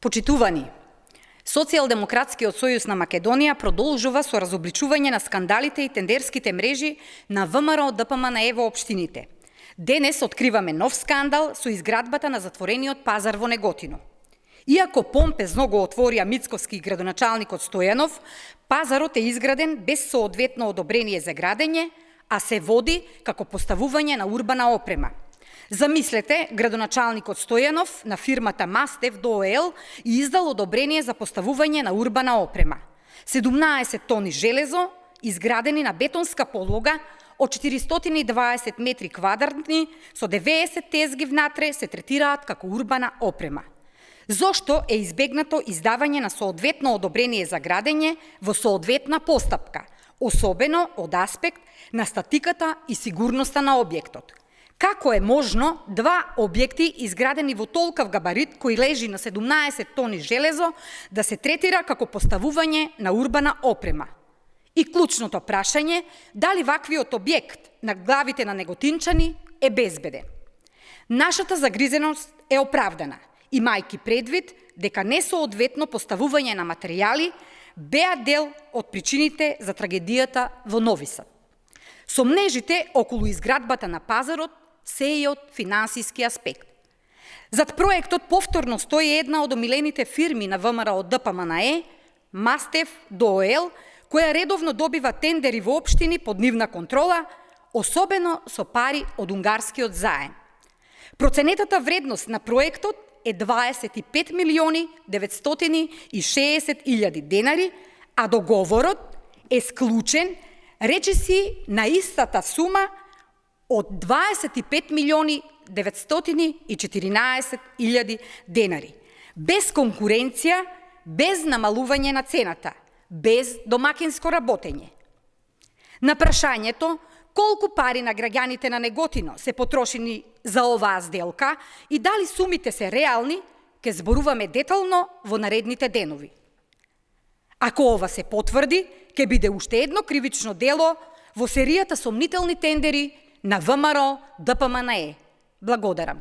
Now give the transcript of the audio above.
Почитувани, Социјалдемократскиот сојуз на Македонија продолжува со разобличување на скандалите и тендерските мрежи на ВМРО ДПМНЕ во општините. Денес откриваме нов скандал со изградбата на затворениот пазар во Неготино. Иако помпезно го отворија мицковски градоначалникот Стојанов, пазарот е изграден без соодветно одобрение за градење, а се води како поставување на урбана опрема. Замислете, градоначалникот Стојанов на фирмата Мастев ДООЛ и издал одобрение за поставување на урбана опрема. 17 тони железо, изградени на бетонска подлога од 420 метри квадратни, со 90 тезги внатре се третираат како урбана опрема. Зошто е избегнато издавање на соодветно одобрение за градење во соодветна постапка, особено од аспект на статиката и сигурноста на објектот? Како е можно два објекти изградени во толкав габарит кој лежи на 17 тони железо да се третира како поставување на урбана опрема? И клучното прашање, дали ваквиот објект на главите на неготинчани е безбеден? Нашата загризеност е оправдана, имајќи предвид дека несоодветно поставување на материјали беа дел од причините за трагедијата во Нови Сад. Сомнежите околу изградбата на пазарот се и од финансиски аспект. Зад проектот повторно стои една од омилените фирми на ВМРО ДПМНЕ, Мастев ДООЛ, која редовно добива тендери во општини под нивна контрола, особено со пари од унгарскиот заем. Проценетата вредност на проектот е 25 милиони 960 илјади денари, а договорот е склучен речиси на истата сума од 25 милиони 914 илјади денари, без конкуренција, без намалување на цената, без домакинско работење. На прашањето колку пари на граѓаните на Неготино се потрошени за оваа сделка и дали сумите се реални, ќе зборуваме детално во наредните денови. Ако ова се потврди, ќе биде уште едно кривично дело во серијата сомнителни тендери на ВМРО ДПМНЕ. Благодарам.